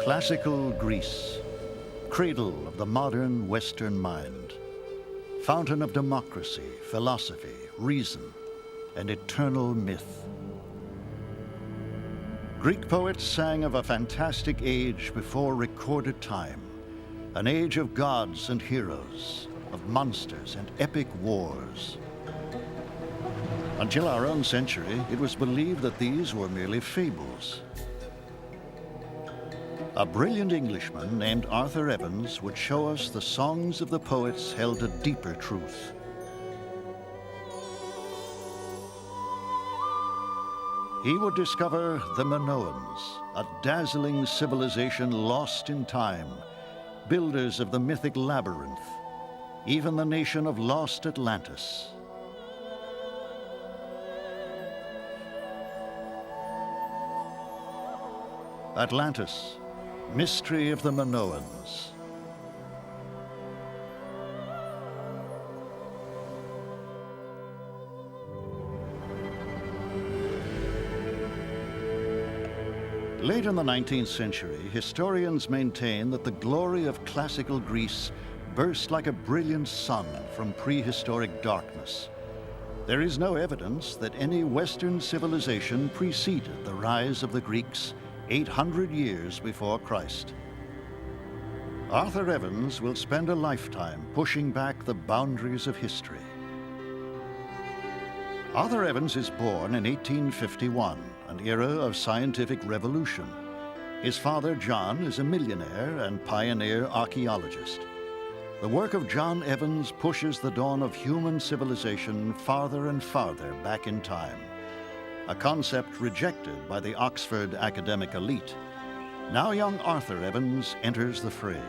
Classical Greece, cradle of the modern Western mind, fountain of democracy, philosophy, reason, and eternal myth. Greek poets sang of a fantastic age before recorded time, an age of gods and heroes, of monsters and epic wars. Until our own century, it was believed that these were merely fables. A brilliant Englishman named Arthur Evans would show us the songs of the poets held a deeper truth. He would discover the Minoans, a dazzling civilization lost in time, builders of the mythic labyrinth, even the nation of lost Atlantis. Atlantis, mystery of the Minoans. Late in the 19th century, historians maintain that the glory of classical Greece burst like a brilliant sun from prehistoric darkness. There is no evidence that any Western civilization preceded the rise of the Greeks 800 years before Christ. Arthur Evans will spend a lifetime pushing back the boundaries of history. Arthur Evans is born in 1851, an era of scientific revolution. His father, John, is a millionaire and pioneer archaeologist. The work of John Evans pushes the dawn of human civilization farther and farther back in time, a concept rejected by the Oxford academic elite. Now young Arthur Evans enters the fray.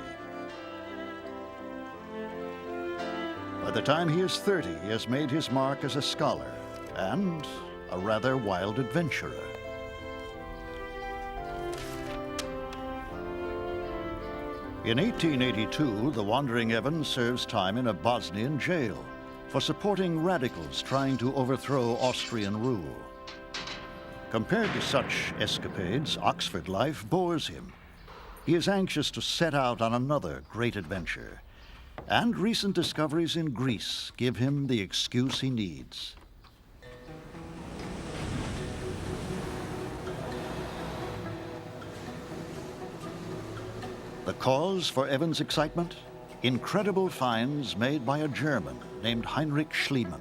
By the time he is 30, he has made his mark as a scholar and a rather wild adventurer. In 1882, the wandering Evans serves time in a Bosnian jail for supporting radicals trying to overthrow Austrian rule. Compared to such escapades, Oxford life bores him. He is anxious to set out on another great adventure, and recent discoveries in Greece give him the excuse he needs. The cause for Evans' excitement? Incredible finds made by a German named Heinrich Schliemann.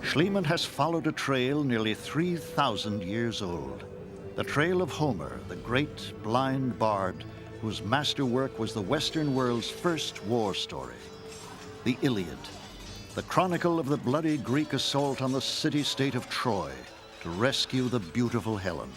Schliemann has followed a trail nearly 3,000 years old. The trail of Homer, the great blind bard, whose masterwork was the Western world's first war story. The Iliad, the chronicle of the bloody Greek assault on the city-state of Troy to rescue the beautiful Helen.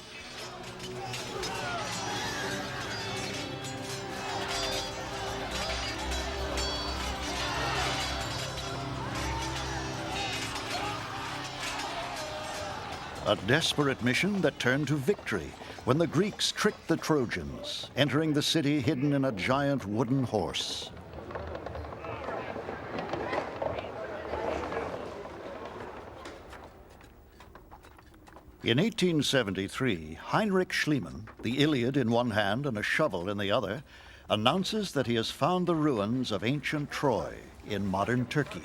A desperate mission that turned to victory when the Greeks tricked the Trojans, entering the city hidden in a giant wooden horse. In 1873, Heinrich Schliemann, the Iliad in one hand and a shovel in the other, announces that he has found the ruins of ancient Troy in modern Turkey.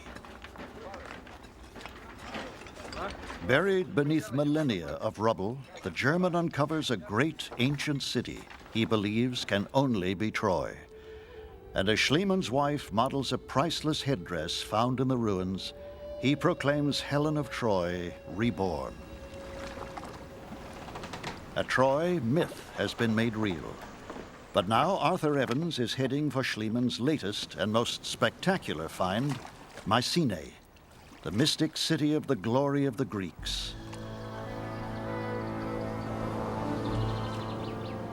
Buried beneath millennia of rubble, the German uncovers a great ancient city he believes can only be Troy. And as Schliemann's wife models a priceless headdress found in the ruins, he proclaims Helen of Troy reborn. At Troy, myth has been made real. But now Arthur Evans is heading for Schliemann's latest and most spectacular find, Mycenae, the mystic city of the glory of the Greeks.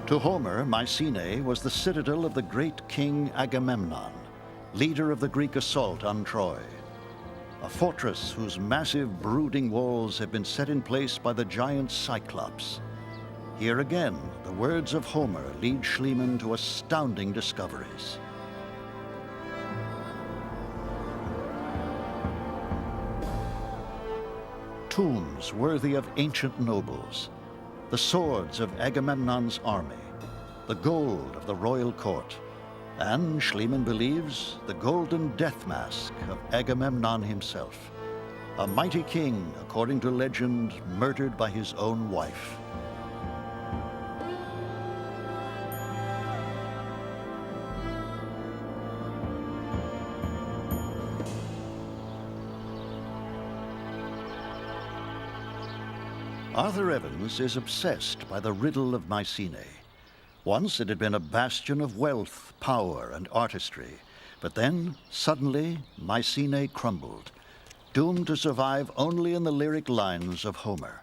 To Homer, Mycenae was the citadel of the great king Agamemnon, leader of the Greek assault on Troy. A fortress whose massive brooding walls have been set in place by the giant Cyclops. Here again, the words of Homer lead Schliemann to astounding discoveries. Tombs worthy of ancient nobles, the swords of Agamemnon's army, the gold of the royal court, and, Schliemann believes, the golden death mask of Agamemnon himself, a mighty king, according to legend, murdered by his own wife. Arthur Evans is obsessed by the riddle of Mycenae. Once it had been a bastion of wealth, power, and artistry, but then, suddenly, Mycenae crumbled, doomed to survive only in the lyric lines of Homer.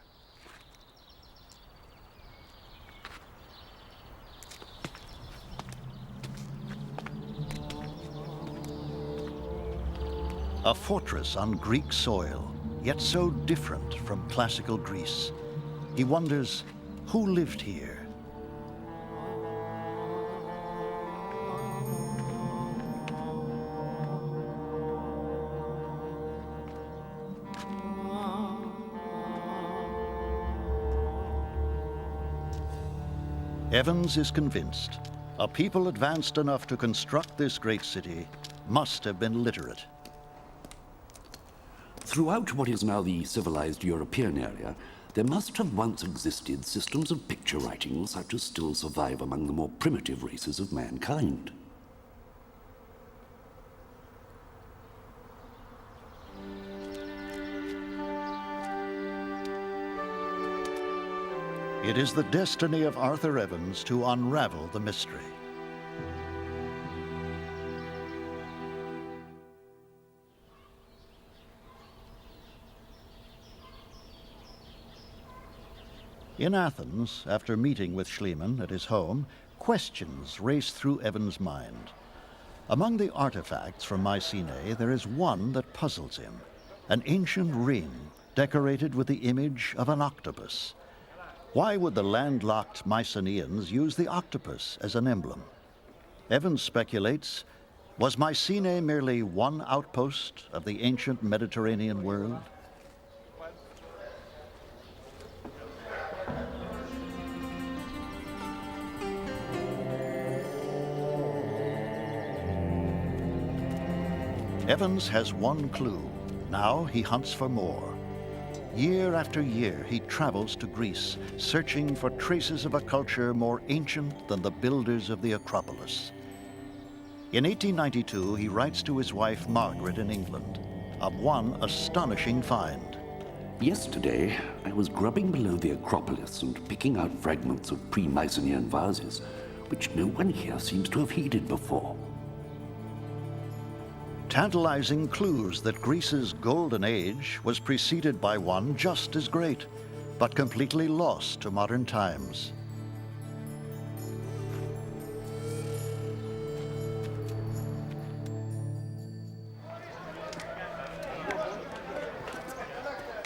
A fortress on Greek soil, yet so different from classical Greece. He wonders, who lived here? Evans is convinced a people advanced enough to construct this great city must have been literate. Throughout what is now the civilized European area, there must have once existed systems of picture writing such as still survive among the more primitive races of mankind. It is the destiny of Arthur Evans to unravel the mystery. In Athens, after meeting with Schliemann at his home, questions race through Evans' mind. Among the artifacts from Mycenae, there is one that puzzles him, an ancient ring decorated with the image of an octopus. Why would the landlocked Mycenaeans use the octopus as an emblem? Evans speculates, was Mycenae merely one outpost of the ancient Mediterranean world? Evans has one clue. Now he hunts for more. Year after year, he travels to Greece, searching for traces of a culture more ancient than the builders of the Acropolis. In 1892, he writes to his wife, Margaret, in England, of one astonishing find. Yesterday, I was grubbing below the Acropolis and picking out fragments of pre-Mycenaean vases, which no one here seems to have heeded before. Tantalizing clues that Greece's golden age was preceded by one just as great, but completely lost to modern times.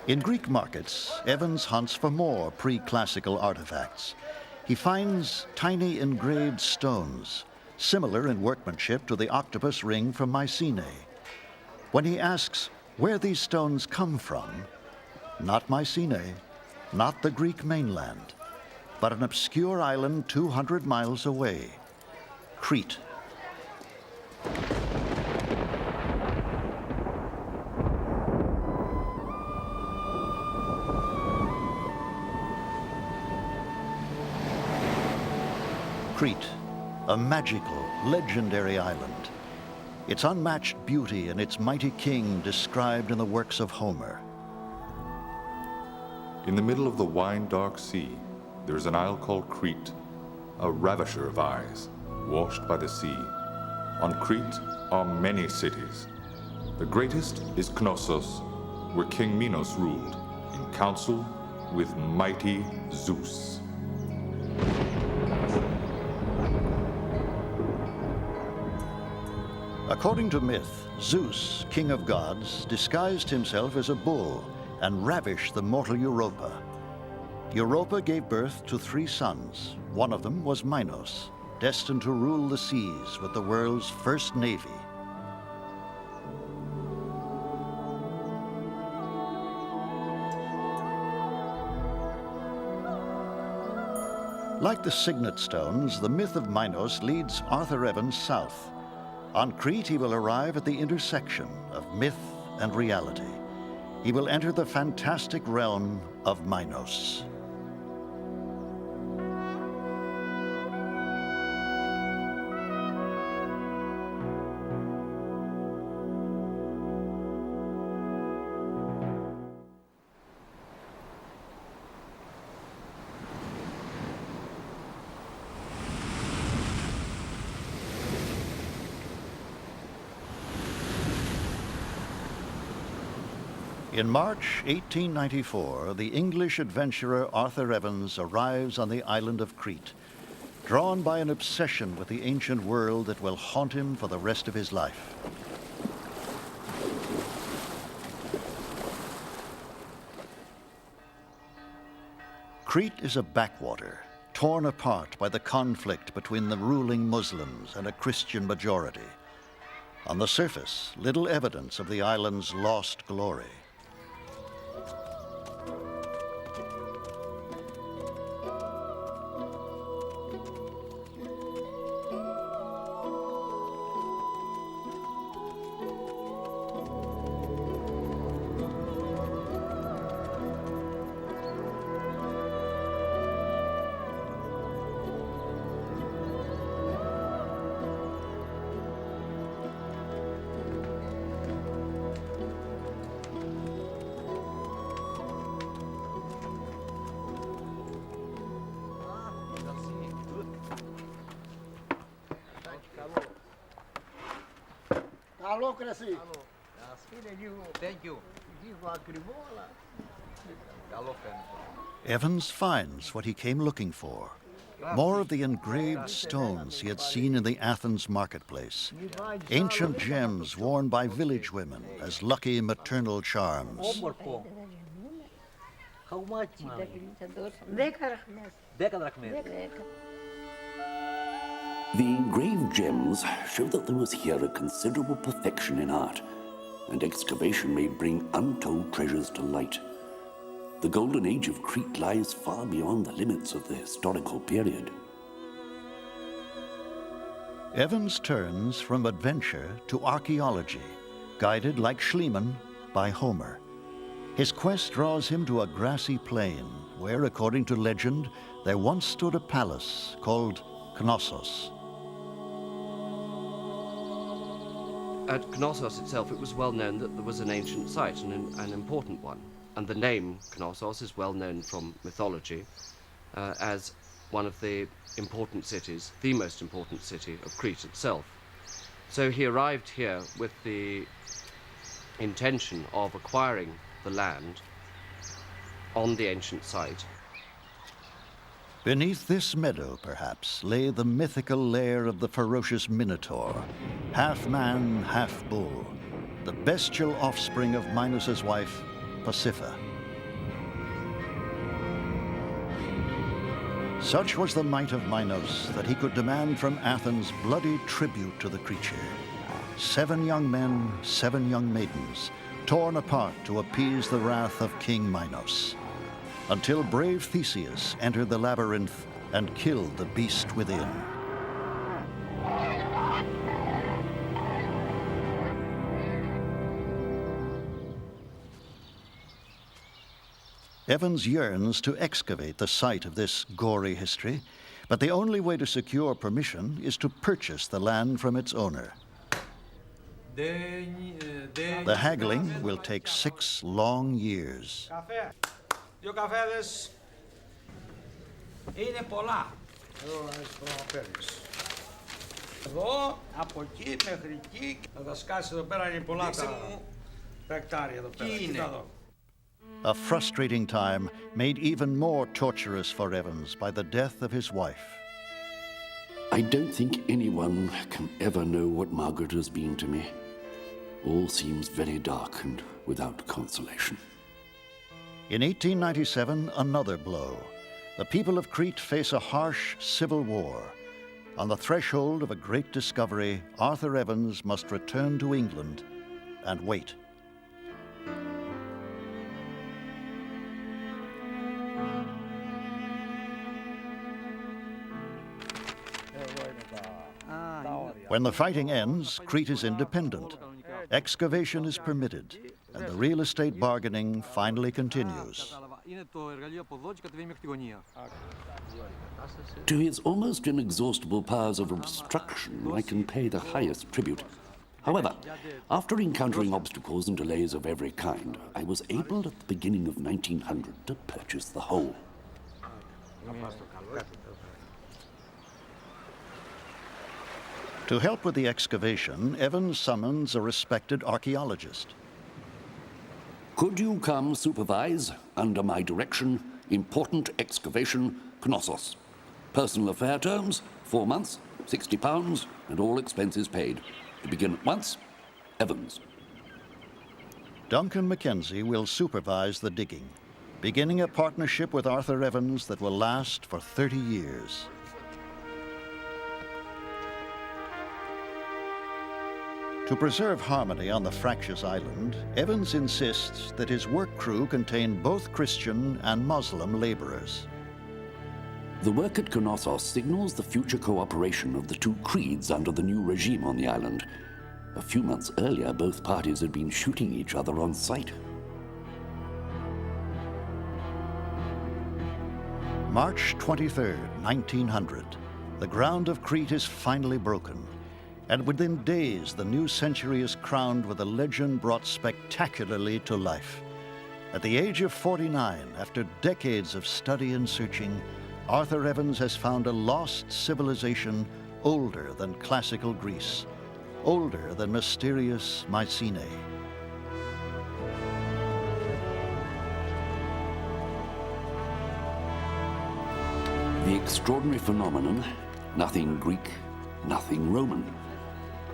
In Greek markets, Evans hunts for more pre-classical artifacts. He finds tiny engraved stones, similar in workmanship to the octopus ring from Mycenae. When he asks where these stones come from, not Mycenae, not the Greek mainland, but an obscure island 200 miles away, Crete. Crete, a magical, legendary island. Its unmatched beauty and its mighty king described in the works of Homer. In the middle of the wine-dark sea, there is an isle called Crete, a ravisher of eyes, washed by the sea. On Crete are many cities. The greatest is Knossos, where King Minos ruled, in council with mighty Zeus. According to myth, Zeus, king of gods, disguised himself as a bull and ravished the mortal Europa. Europa gave birth to 3 sons. One of them was Minos, destined to rule the seas with the world's first navy. Like the signet stones, the myth of Minos leads Arthur Evans south. On Crete, he will arrive at the intersection of myth and reality. He will enter the fantastic realm of Minos. In March 1894, the English adventurer Arthur Evans arrives on the island of Crete, drawn by an obsession with the ancient world that will haunt him for the rest of his life. Crete is a backwater, torn apart by the conflict between the ruling Muslims and a Christian majority. On the surface, little evidence of the island's lost glory. Thank you. Evans finds what he came looking for. More of the engraved stones he had seen in the Athens marketplace. Ancient gems worn by village women as lucky maternal charms. How much, ma'am? 10 drachmas. The engraved gems show that there was here a considerable perfection in art, and excavation may bring untold treasures to light. The golden age of Crete lies far beyond the limits of the historical period. Evans turns from adventure to archaeology, guided like Schliemann by Homer. His quest draws him to a grassy plain where, according to legend, there once stood a palace called Knossos. At Knossos itself, it was well known that there was an ancient site, and an important one. And the name Knossos is well known from mythology as one of the important cities, the most important city of Crete itself. So he arrived here with the intention of acquiring the land on the ancient site. Beneath this meadow, perhaps, lay the mythical lair of the ferocious Minotaur, half man, half bull, the bestial offspring of Minos's wife, Pasiphae. Such was the might of Minos that he could demand from Athens bloody tribute to the creature. 7 young men, 7 young maidens, torn apart to appease the wrath of King Minos, until brave Theseus entered the labyrinth and killed the beast within. Evans yearns to excavate the site of this gory history, but the only way to secure permission is to purchase the land from its owner. The haggling will take 6 long years. Δύο καφέδες είναι πολλά. Εδώ, από εκεί μέχρι εκεί, θα τα σκάσεις εδώ πέρα, είναι πολλά τα εκτάρια εδώ πέρα. Κοίτα εδώ. A frustrating time made even more torturous for Evans by the death of his wife. I don't think anyone can ever know what Margaret has been to me. All seems very dark and without consolation. In 1897, another blow. The people of Crete face a harsh civil war. On the threshold of a great discovery, Arthur Evans must return to England and wait. When the fighting ends, Crete is independent. Excavation is permitted, and the real estate bargaining finally continues. To his almost inexhaustible powers of obstruction, I can pay the highest tribute. However, after encountering obstacles and delays of every kind, I was able at the beginning of 1900 to purchase the whole. To help with the excavation, Evans summons a respected archaeologist. Could you come supervise, under my direction, important excavation, Knossos? Personal affair terms, 4 months, £60, and all expenses paid. To begin at once, Evans. Duncan Mackenzie will supervise the digging, beginning a partnership with Arthur Evans that will last for 30 years. To preserve harmony on the fractious island, Evans insists that his work crew contain both Christian and Muslim laborers. The work at Knossos signals the future cooperation of the two creeds under the new regime on the island. A few months earlier, both parties had been shooting each other on sight. March 23rd, 1900. The ground of Crete is finally broken, and within days the new century is crowned with a legend brought spectacularly to life. At the age of 49, after decades of study and searching, Arthur Evans has found a lost civilization older than classical Greece, older than mysterious Mycenae. The extraordinary phenomenon, nothing Greek, nothing Roman.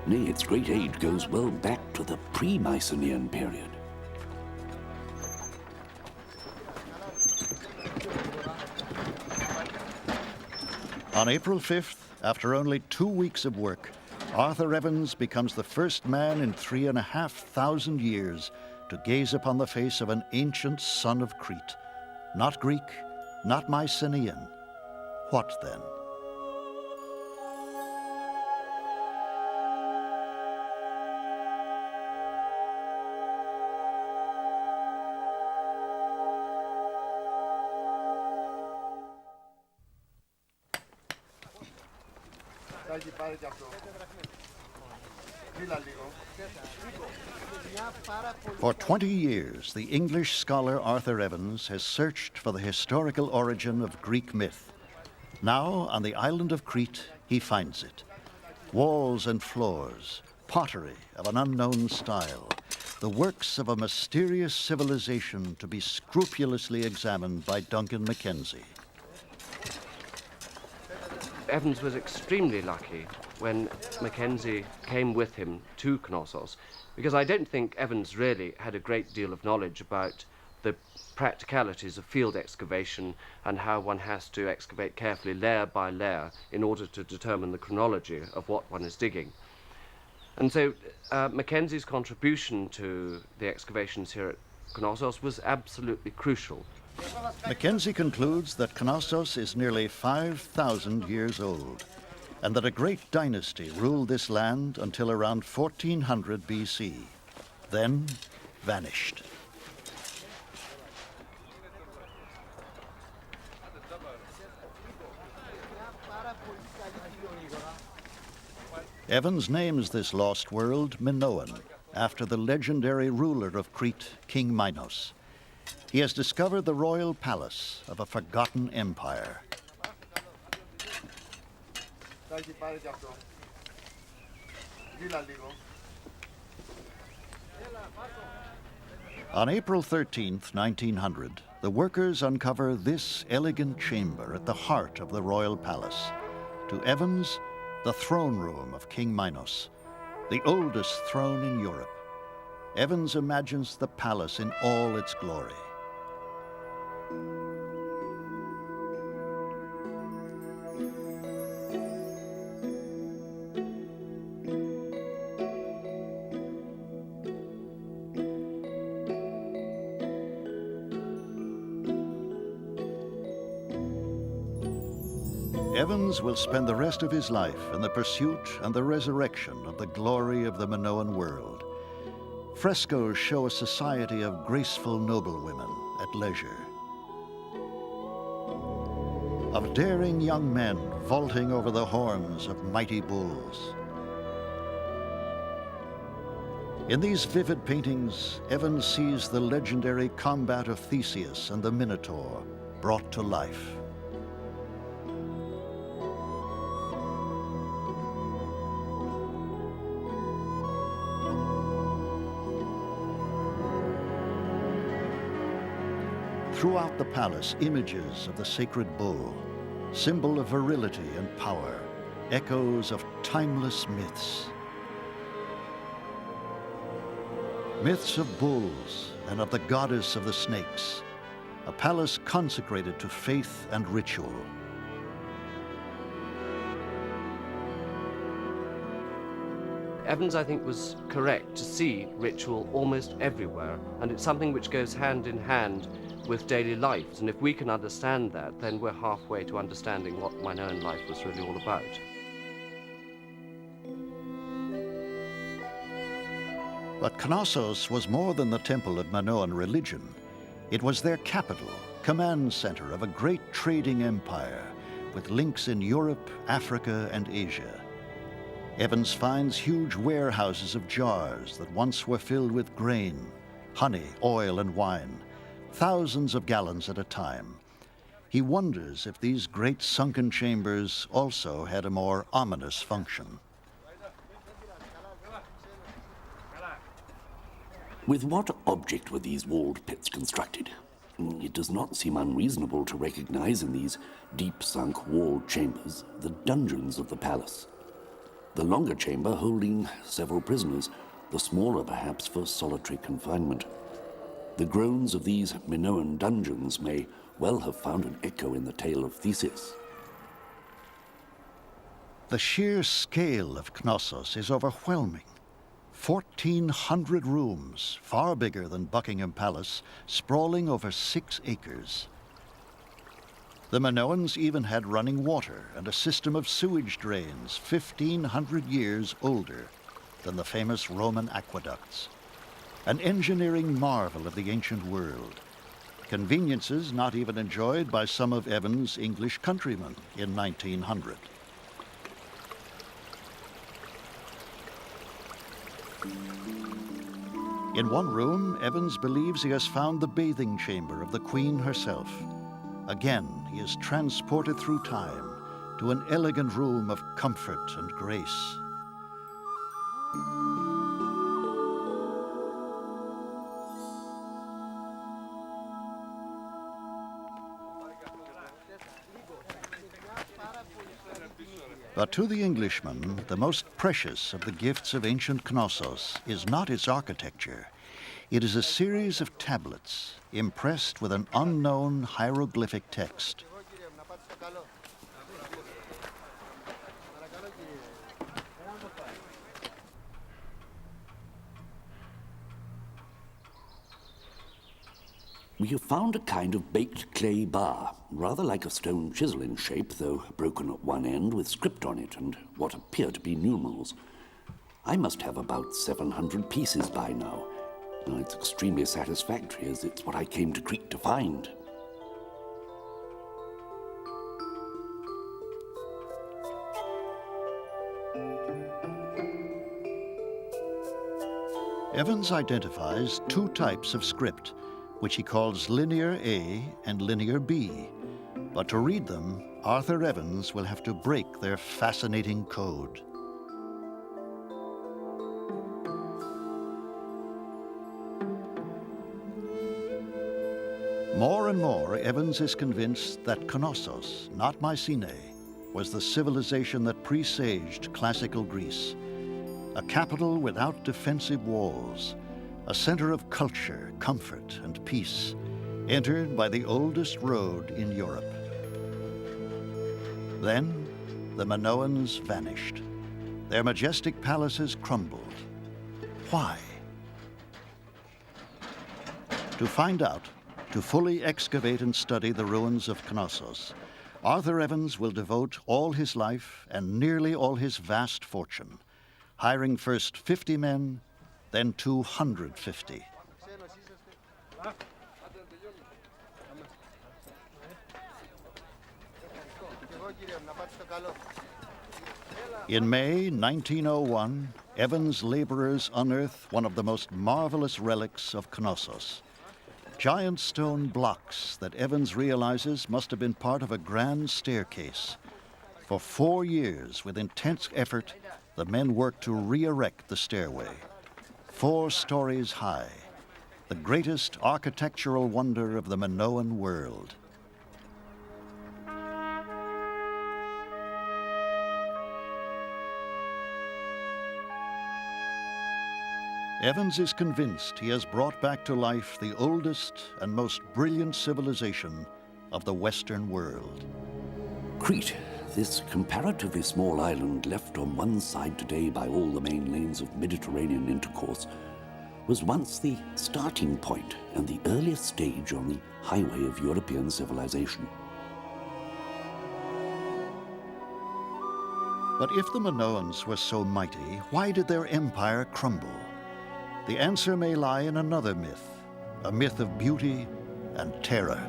Nay, its great age goes well back to the pre-Mycenaean period. On April 5th, after only 2 weeks of work, Arthur Evans becomes the first man in 3,500 years to gaze upon the face of an ancient son of Crete. Not Greek, not Mycenaean. What then? For 20 years, the English scholar Arthur Evans has searched for the historical origin of Greek myth. Now, on the island of Crete, he finds it. Walls and floors, pottery of an unknown style, the works of a mysterious civilization to be scrupulously examined by Duncan Mackenzie. Evans was extremely lucky when Mackenzie came with him to Knossos, because I don't think Evans really had a great deal of knowledge about the practicalities of field excavation and how one has to excavate carefully layer by layer in order to determine the chronology of what one is digging. And so Mackenzie's contribution to the excavations here at Knossos was absolutely crucial. Mackenzie concludes that Knossos is nearly 5,000 years old, and that a great dynasty ruled this land until around 1400 BC, then vanished. Evans names this lost world Minoan, after the legendary ruler of Crete, King Minos. He has discovered the royal palace of a forgotten empire. On April 13th, 1900, the workers uncover this elegant chamber at the heart of the royal palace. To Evans, the throne room of King Minos, the oldest throne in Europe. Evans imagines the palace in all its glory. Evans will spend the rest of his life in the pursuit and the resurrection of the glory of the Minoan world. Frescoes show a society of graceful noblewomen at leisure, of daring young men vaulting over the horns of mighty bulls. In these vivid paintings, Evans sees the legendary combat of Theseus and the Minotaur brought to life. Throughout the palace, images of the sacred bull, symbol of virility and power, echoes of timeless myths. Myths of bulls and of the goddess of the snakes, a palace consecrated to faith and ritual. Evans, I think, was correct to see ritual almost everywhere, and it's something which goes hand in hand with daily life. And if we can understand that, then we're halfway to understanding what Minoan life was really all about. But Knossos was more than the temple of Minoan religion. It was their capital, command center of a great trading empire with links in Europe, Africa, and Asia. Evans finds huge warehouses of jars that once were filled with grain, honey, oil, and wine, thousands of gallons at a time. He wonders if these great sunken chambers also had a more ominous function. With what object were these walled pits constructed? It does not seem unreasonable to recognize in these deep-sunk walled chambers the dungeons of the palace. The longer chamber holding several prisoners, the smaller perhaps for solitary confinement. The groans of these Minoan dungeons may well have found an echo in the tale of Theseus. The sheer scale of Knossos is overwhelming. 1,400 rooms, far bigger than Buckingham Palace, sprawling over 6 acres. The Minoans even had running water and a system of sewage drains 1,500 years older than the famous Roman aqueducts. An engineering marvel of the ancient world. Conveniences not even enjoyed by some of Evans' English countrymen in 1900. In one room, Evans believes he has found the bathing chamber of the Queen herself. Again, he is transported through time to an elegant room of comfort and grace. But to the Englishman, the most precious of the gifts of ancient Knossos is not its architecture. It is a series of tablets impressed with an unknown hieroglyphic text. We have found a kind of baked clay bar, rather like a stone chisel in shape, though broken at one end with script on it and what appear to be numerals. I must have about 700 pieces by now. It's extremely satisfactory, as it's what I came to Crete to find. Evans identifies 2 types of script, which he calls Linear A and Linear B. But to read them, Arthur Evans will have to break their fascinating code. More and more, Evans is convinced that Knossos, not Mycenae, was the civilization that presaged classical Greece. A capital without defensive walls, a center of culture, comfort, and peace, entered by the oldest road in Europe. Then, the Minoans vanished. Their majestic palaces crumbled. Why? To find out, to fully excavate and study the ruins of Knossos, Arthur Evans will devote all his life and nearly all his vast fortune, hiring first 50 men, then 250. In May 1901, Evans' laborers unearth one of the most marvelous relics of Knossos. Giant stone blocks that Evans realizes must have been part of a grand staircase. For 4 years, with intense effort, the men worked to re-erect the stairway. 4 stories high, the greatest architectural wonder of the Minoan world. Evans is convinced he has brought back to life the oldest and most brilliant civilization of the Western world. Crete, this comparatively small island left on one side today by all the main lanes of Mediterranean intercourse, was once the starting point and the earliest stage on the highway of European civilization. But if the Minoans were so mighty, why did their empire crumble? The answer may lie in another myth, a myth of beauty and terror.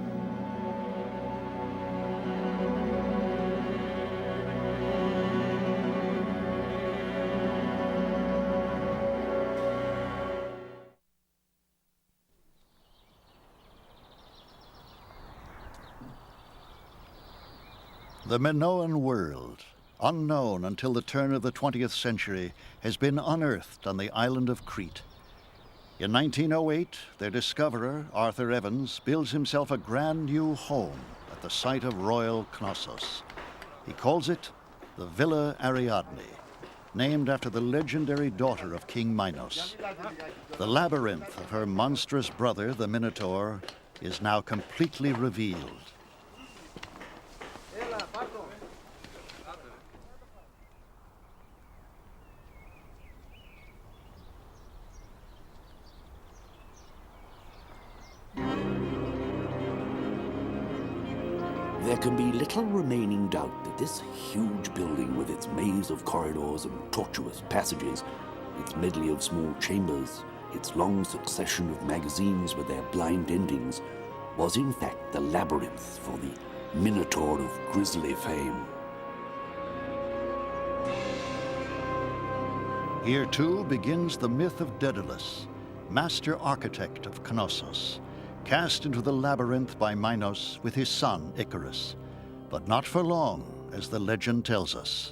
The Minoan world, unknown until the turn of the 20th century, has been unearthed on the island of Crete. In 1908, their discoverer, Arthur Evans, builds himself a grand new home at the site of royal Knossos. He calls it the Villa Ariadne, named after the legendary daughter of King Minos. The labyrinth of her monstrous brother, the Minotaur, is now completely revealed. There can be little remaining doubt that this huge building with its maze of corridors and tortuous passages, its medley of small chambers, its long succession of magazines with their blind endings, was in fact the labyrinth for the Minotaur of grisly fame. Here too begins the myth of Daedalus, master architect of Knossos, cast into the labyrinth by Minos with his son Icarus, but not for long, as the legend tells us.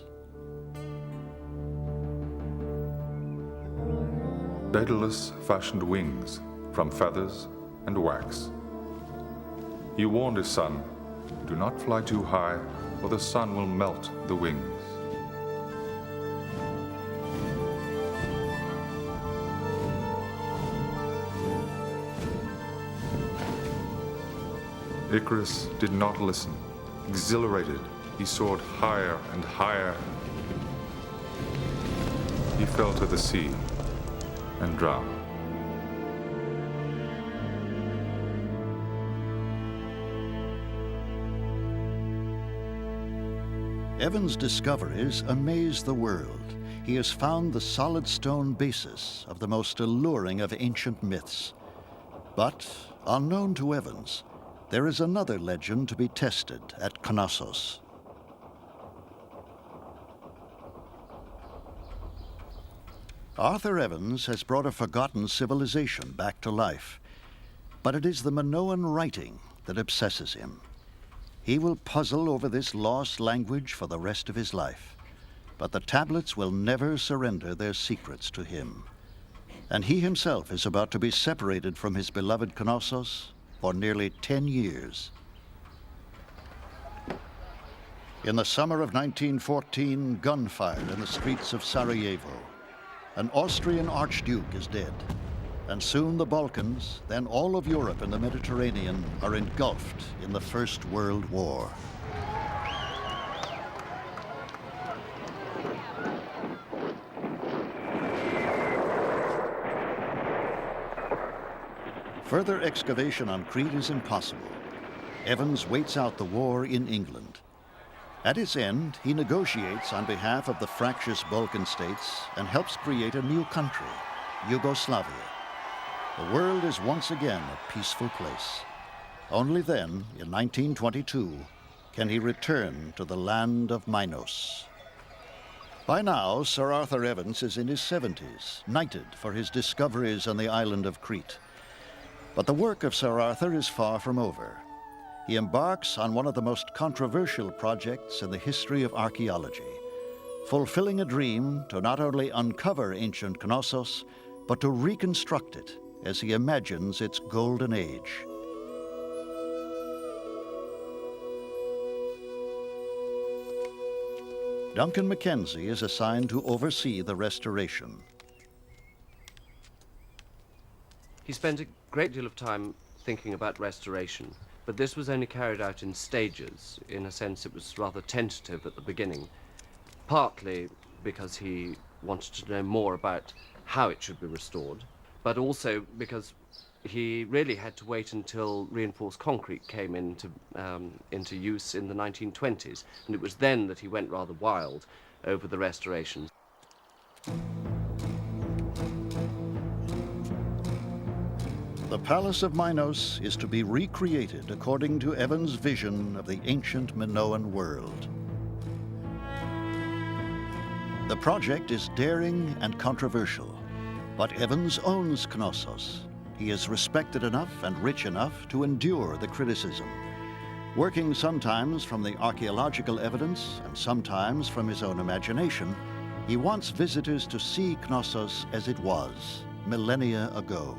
Daedalus fashioned wings from feathers and wax. He warned his son, "Do not fly too high, or the sun will melt the wings." Icarus did not listen. Exhilarated, he soared higher and higher. He fell to the sea and drowned. Evans' discoveries amaze the world. He has found the solid stone basis of the most alluring of ancient myths. But, unknown to Evans, there is another legend to be tested at Knossos. Arthur Evans has brought a forgotten civilization back to life, but it is the Minoan writing that obsesses him. He will puzzle over this lost language for the rest of his life, but the tablets will never surrender their secrets to him. And he himself is about to be separated from his beloved Knossos for nearly 10 years. In the summer of 1914, gunfire in the streets of Sarajevo. An Austrian archduke is dead, and soon the Balkans, then all of Europe and the Mediterranean, are engulfed in the First World War. Further excavation on Crete is impossible. Evans waits out the war in England. At its end, he negotiates on behalf of the fractious Balkan states and helps create a new country, Yugoslavia. The world is once again a peaceful place. Only then, in 1922, can he return to the land of Minos. By now, Sir Arthur Evans is in his 70s, knighted for his discoveries on the island of Crete. But the work of Sir Arthur is far from over. He embarks on one of the most controversial projects in the history of archaeology, fulfilling a dream to not only uncover ancient Knossos, but to reconstruct it as he imagines its golden age. Duncan Mackenzie is assigned to oversee the restoration. He spent a great deal of time thinking about restoration, but this was only carried out in stages. In a sense, it was rather tentative at the beginning, partly because he wanted to know more about how it should be restored, but also because he really had to wait until reinforced concrete came into use in the 1920s, and it was then that he went rather wild over the restoration. The Palace of Minos is to be recreated according to Evans' vision of the ancient Minoan world. The project is daring and controversial, but Evans owns Knossos. He is respected enough and rich enough to endure the criticism. Working sometimes from the archaeological evidence and sometimes from his own imagination, he wants visitors to see Knossos as it was, millennia ago.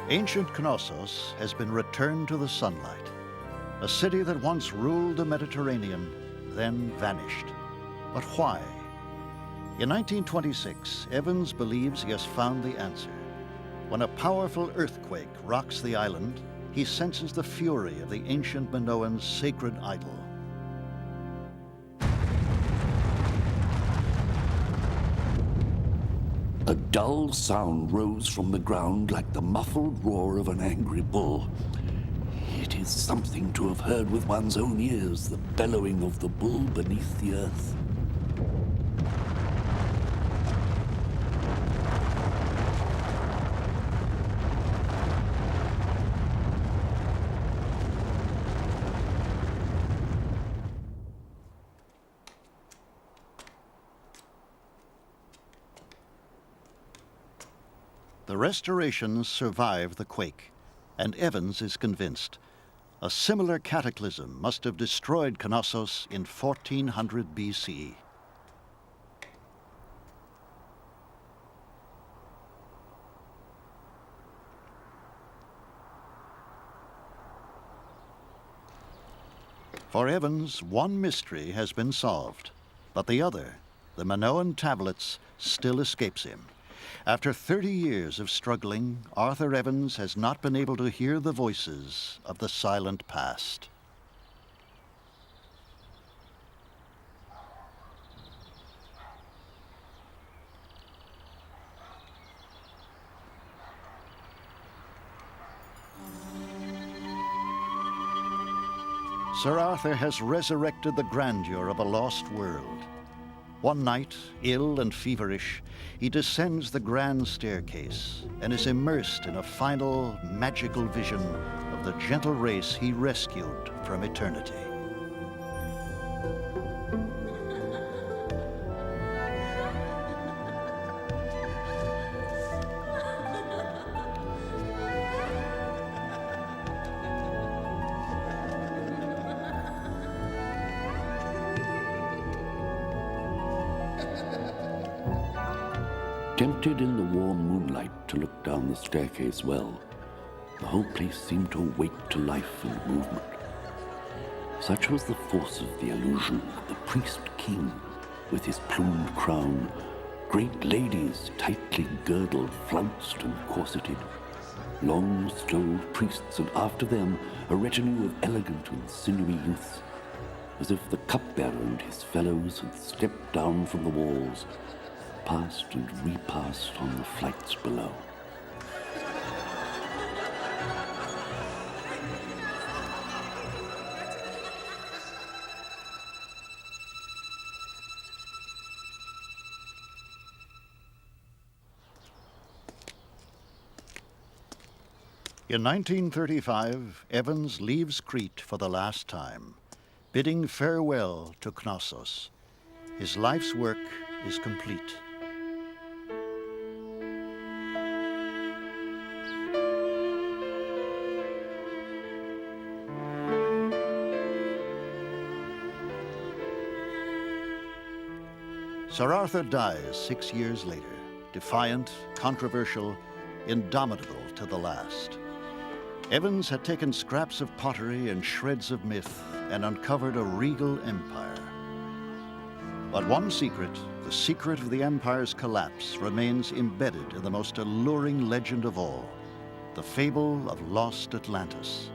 Ancient Knossos has been returned to the sunlight, a city that once ruled the Mediterranean, then vanished. But why? In 1926, Evans believes he has found the answer. When a powerful earthquake rocks the island, he senses the fury of the ancient Minoans' sacred idol. A dull sound rose from the ground like the muffled roar of an angry bull. It is something to have heard with one's own ears, the bellowing of the bull beneath the earth. The restorations survive the quake, and Evans is convinced. A similar cataclysm must have destroyed Knossos in 1400 BC. For Evans, one mystery has been solved, but the other, the Minoan tablets, still escapes him. After 30 years of struggling, Arthur Evans has not been able to hear the voices of the silent past. Sir Arthur has resurrected the grandeur of a lost world. One night, ill and feverish, he descends the grand staircase and is immersed in a final, magical vision of the gentle race he rescued from eternity. Tempted in the warm moonlight to look down the staircase well, the whole place seemed to awake to life and movement. Such was the force of the illusion. The priest-king, with his plumed crown, great ladies tightly girdled, flounced and corseted, long-strolled priests, and after them a retinue of elegant and sinewy youths, as if the cupbearer and his fellows had stepped down from the walls, passed and repassed on the flights below. In 1935, Evans leaves Crete for the last time, bidding farewell to Knossos. His life's work is complete. Sir Arthur dies 6 years later, defiant, controversial, indomitable to the last. Evans had taken scraps of pottery and shreds of myth and uncovered a regal empire. But one secret, the secret of the empire's collapse, remains embedded in the most alluring legend of all, the fable of lost Atlantis.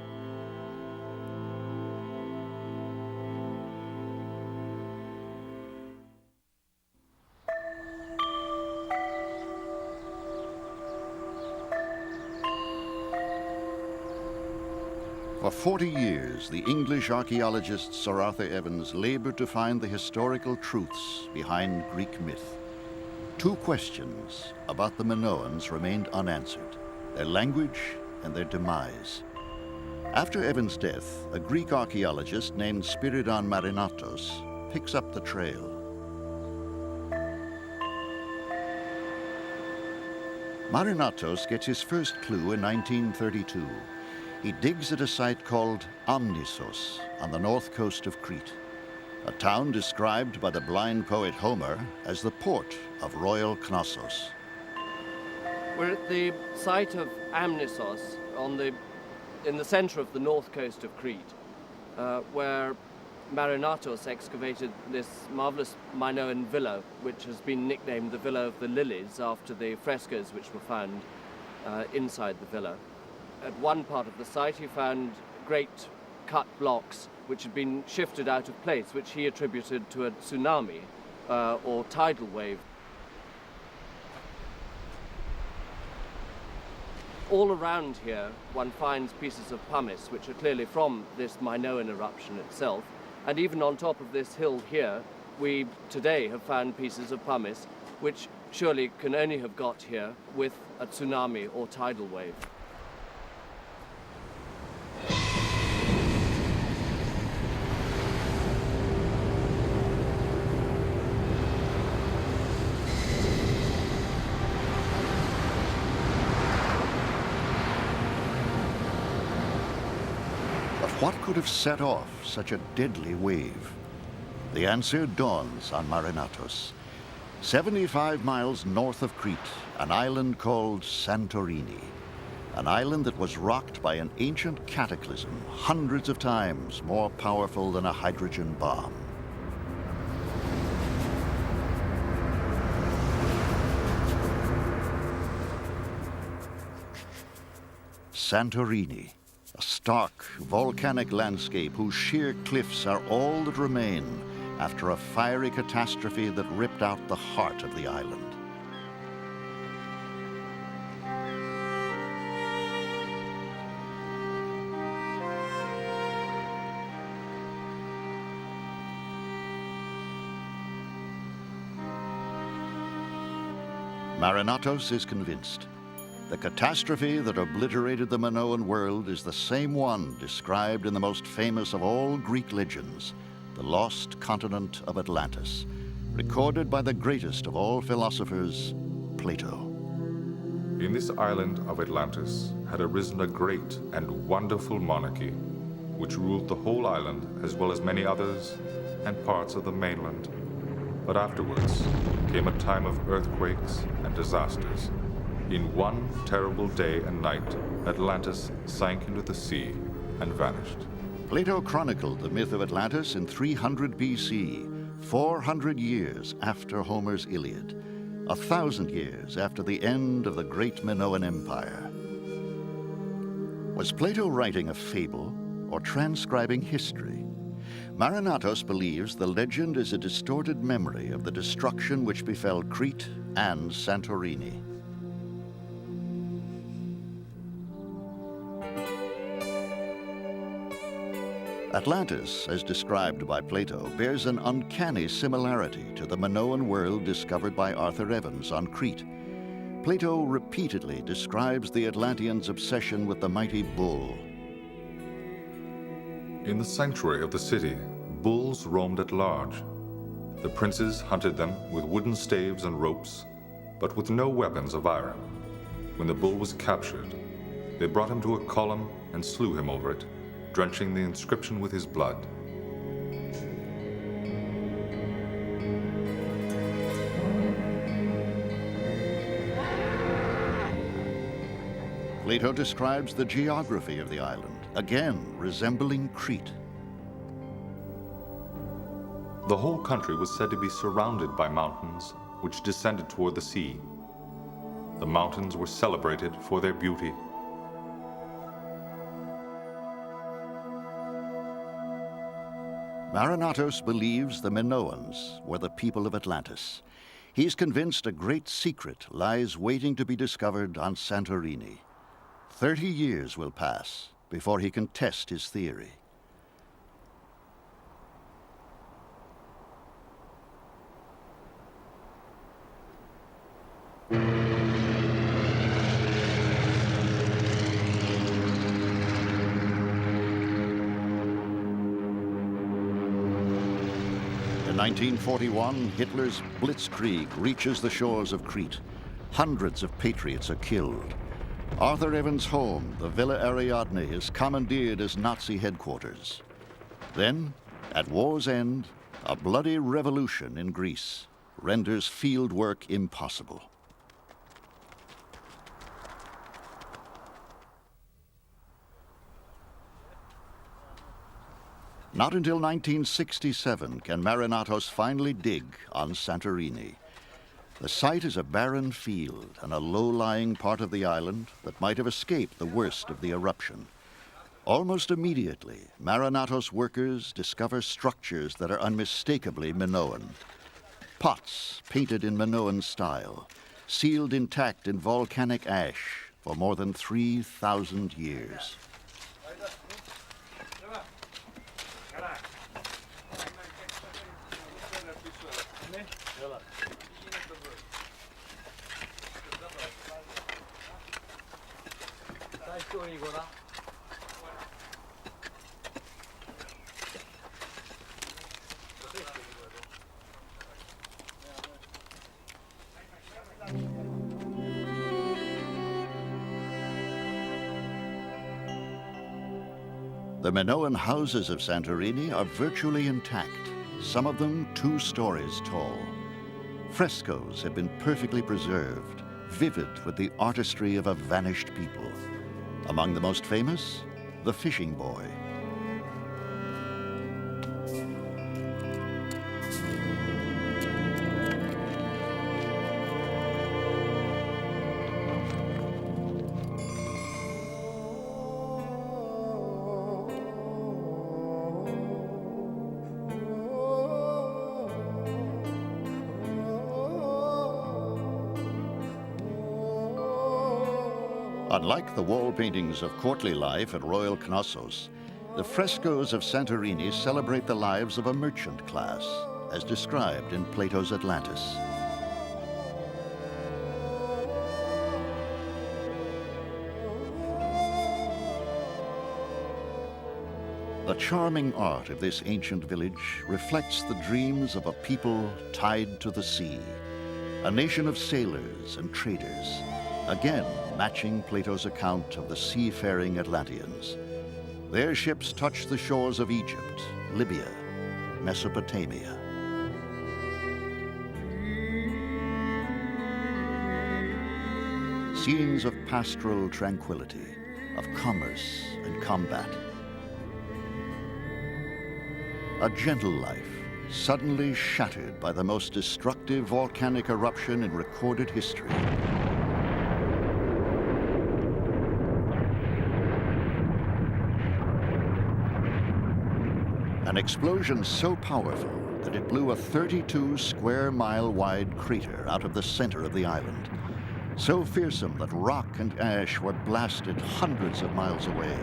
For 40 years, the English archaeologist Sir Arthur Evans labored to find the historical truths behind Greek myth. 2 questions about the Minoans remained unanswered: their language and their demise. After Evans' death, a Greek archaeologist named Spiridon Marinatos picks up the trail. Marinatos gets his first clue in 1932. He digs at a site called Knossos on the north coast of Crete, a town described by the blind poet Homer as the port of royal Knossos. We're at the site of Knossos in the center of the north coast of Crete, where Marinatos excavated this marvelous Minoan villa, which has been nicknamed the Villa of the Lilies after the frescoes which were found inside the villa. At one part of the site he found great cut blocks which had been shifted out of place, which he attributed to a tsunami or tidal wave. All around here one finds pieces of pumice which are clearly from this Minoan eruption itself, and even on top of this hill here we today have found pieces of pumice which surely can only have got here with a tsunami or tidal wave. What could have set off such a deadly wave? The answer dawns on Marinatos. 75 miles north of Crete, an island called Santorini. An island that was rocked by an ancient cataclysm hundreds of times more powerful than a hydrogen bomb. Santorini. A stark, volcanic landscape whose sheer cliffs are all that remain after a fiery catastrophe that ripped out the heart of the island. Marinatos is convinced. The catastrophe that obliterated the Minoan world is the same one described in the most famous of all Greek legends, the lost continent of Atlantis, recorded by the greatest of all philosophers, Plato. In this island of Atlantis had arisen a great and wonderful monarchy, which ruled the whole island as well as many others and parts of the mainland. But afterwards came a time of earthquakes and disasters. In one terrible day and night, Atlantis sank into the sea and vanished. Plato chronicled the myth of Atlantis in 300 BC, 400 years after Homer's Iliad, 1,000 years after the end of the great Minoan Empire. Was Plato writing a fable or transcribing history? Marinatos believes the legend is a distorted memory of the destruction which befell Crete and Santorini. Atlantis, as described by Plato, bears an uncanny similarity to the Minoan world discovered by Arthur Evans on Crete. Plato repeatedly describes the Atlanteans' obsession with the mighty bull. In the sanctuary of the city, bulls roamed at large. The princes hunted them with wooden staves and ropes, but with no weapons of iron. When the bull was captured, they brought him to a column and slew him over it, drenching the inscription with his blood. Plato describes the geography of the island, again resembling Crete. The whole country was said to be surrounded by mountains which descended toward the sea. The mountains were celebrated for their beauty. Marinatos believes the Minoans were the people of Atlantis. He's convinced a great secret lies waiting to be discovered on Santorini. 30 years will pass before he can test his theory. In 1941, Hitler's blitzkrieg reaches the shores of Crete. Hundreds of patriots are killed. Arthur Evans' home, the Villa Ariadne, is commandeered as Nazi headquarters. Then, at war's end, a bloody revolution in Greece renders field work impossible. Not until 1967 can Marinatos finally dig on Santorini. The site is a barren field and a low-lying part of the island that might have escaped the worst of the eruption. Almost immediately, Marinatos workers discover structures that are unmistakably Minoan. Pots painted in Minoan style, sealed intact in volcanic ash for more than 3,000 years. The Minoan houses of Santorini are virtually intact, some of them 2 stories tall. Frescoes have been perfectly preserved, vivid with the artistry of a vanished people. Among the most famous, the fishing boy. Unlike the wall paintings of courtly life at royal Knossos, the frescoes of Santorini celebrate the lives of a merchant class, as described in Plato's Atlantis. The charming art of this ancient village reflects the dreams of a people tied to the sea, a nation of sailors and traders, again matching Plato's account of the seafaring Atlanteans. Their ships touch the shores of Egypt, Libya, Mesopotamia. Scenes of pastoral tranquility, of commerce and combat. A gentle life, suddenly shattered by the most destructive volcanic eruption in recorded history. An explosion so powerful that it blew a 32-square-mile wide crater out of the center of the island. So fearsome that rock and ash were blasted hundreds of miles away.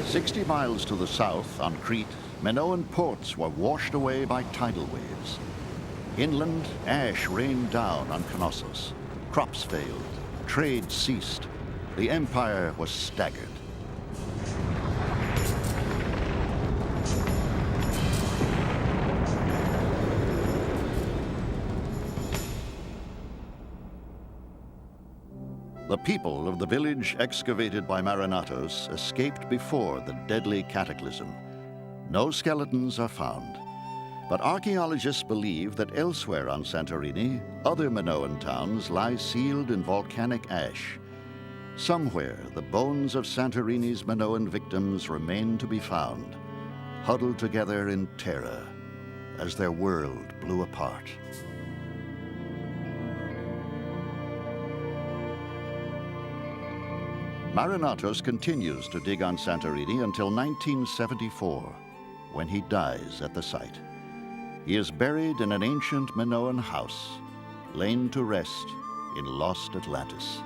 "60 miles to the south, on Crete, Minoan ports were washed away by tidal waves. Inland, ash rained down on Knossos. Crops failed. Trade ceased. The empire was staggered. The people of the village excavated by Minoans escaped before the deadly cataclysm. No skeletons are found, but archaeologists believe that elsewhere on Santorini, other Minoan towns lie sealed in volcanic ash. Somewhere, the bones of Santorini's Minoan victims remain to be found, huddled together in terror as their world blew apart. Minoans continues to dig on Santorini until 1974, when he dies at the site. He is buried in an ancient Minoan house, lain to rest in lost Atlantis.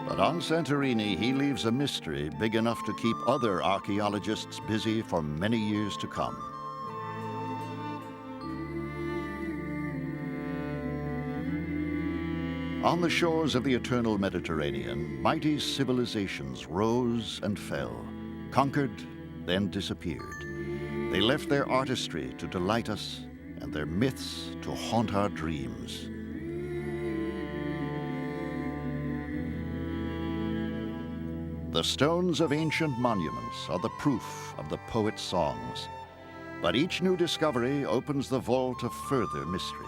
But on Santorini, he leaves a mystery big enough to keep other archaeologists busy for many years to come. On the shores of the eternal Mediterranean, mighty civilizations rose and fell, conquered, then disappeared. They left their artistry to delight us and their myths to haunt our dreams. The stones of ancient monuments are the proof of the poet's songs. But each new discovery opens the vault of further mystery.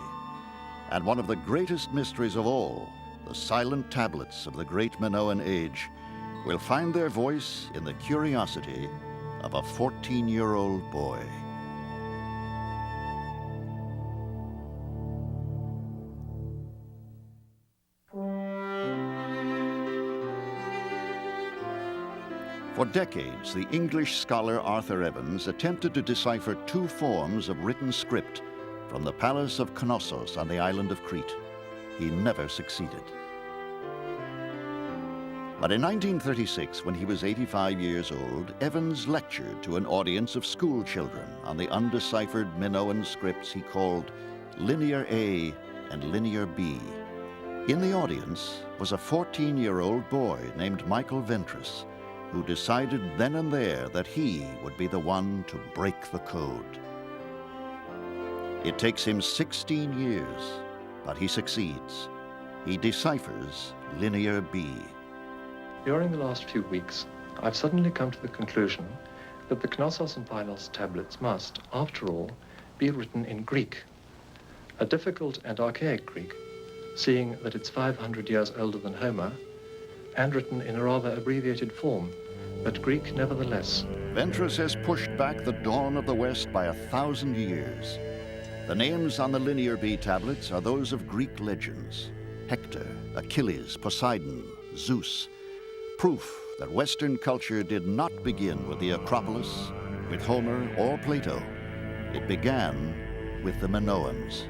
And one of the greatest mysteries of all, the silent tablets of the great Minoan age, will find their voice in the curiosity of a 14-year-old boy. For decades, the English scholar Arthur Evans attempted to decipher two forms of written script from the palace of Knossos on the island of Crete. He never succeeded. But in 1936, when he was 85 years old, Evans lectured to an audience of school children on the undeciphered Minoan scripts he called Linear A and Linear B. In the audience was a 14-year-old boy named Michael Ventris, who decided then and there that he would be the one to break the code. It takes him 16 years, but he succeeds. He deciphers Linear B. During the last few weeks, I've suddenly come to the conclusion that the Knossos and Pylos tablets must, after all, be written in Greek, a difficult and archaic Greek, seeing that it's 500 years older than Homer, and written in a rather abbreviated form, but Greek nevertheless. Ventris has pushed back the dawn of the West by 1,000 years. The names on the Linear B tablets are those of Greek legends: Hector, Achilles, Poseidon, Zeus. Proof that Western culture did not begin with the Acropolis, with Homer, or Plato. It began with the Minoans.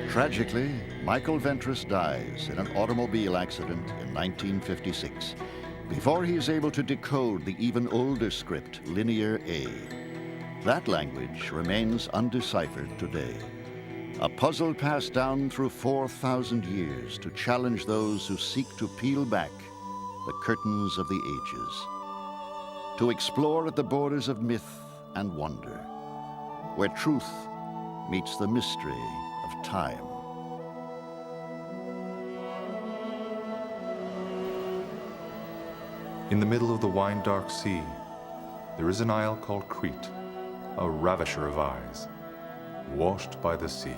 Tragically, Michael Ventris dies in an automobile accident in 1956, before he is able to decode the even older script, Linear A. That language remains undeciphered today. A puzzle passed down through 4,000 years to challenge those who seek to peel back the curtains of the ages. To explore at the borders of myth and wonder, where truth meets the mystery of time. In the middle of the wine-dark sea, there is an isle called Crete, a ravisher of eyes, washed by the sea.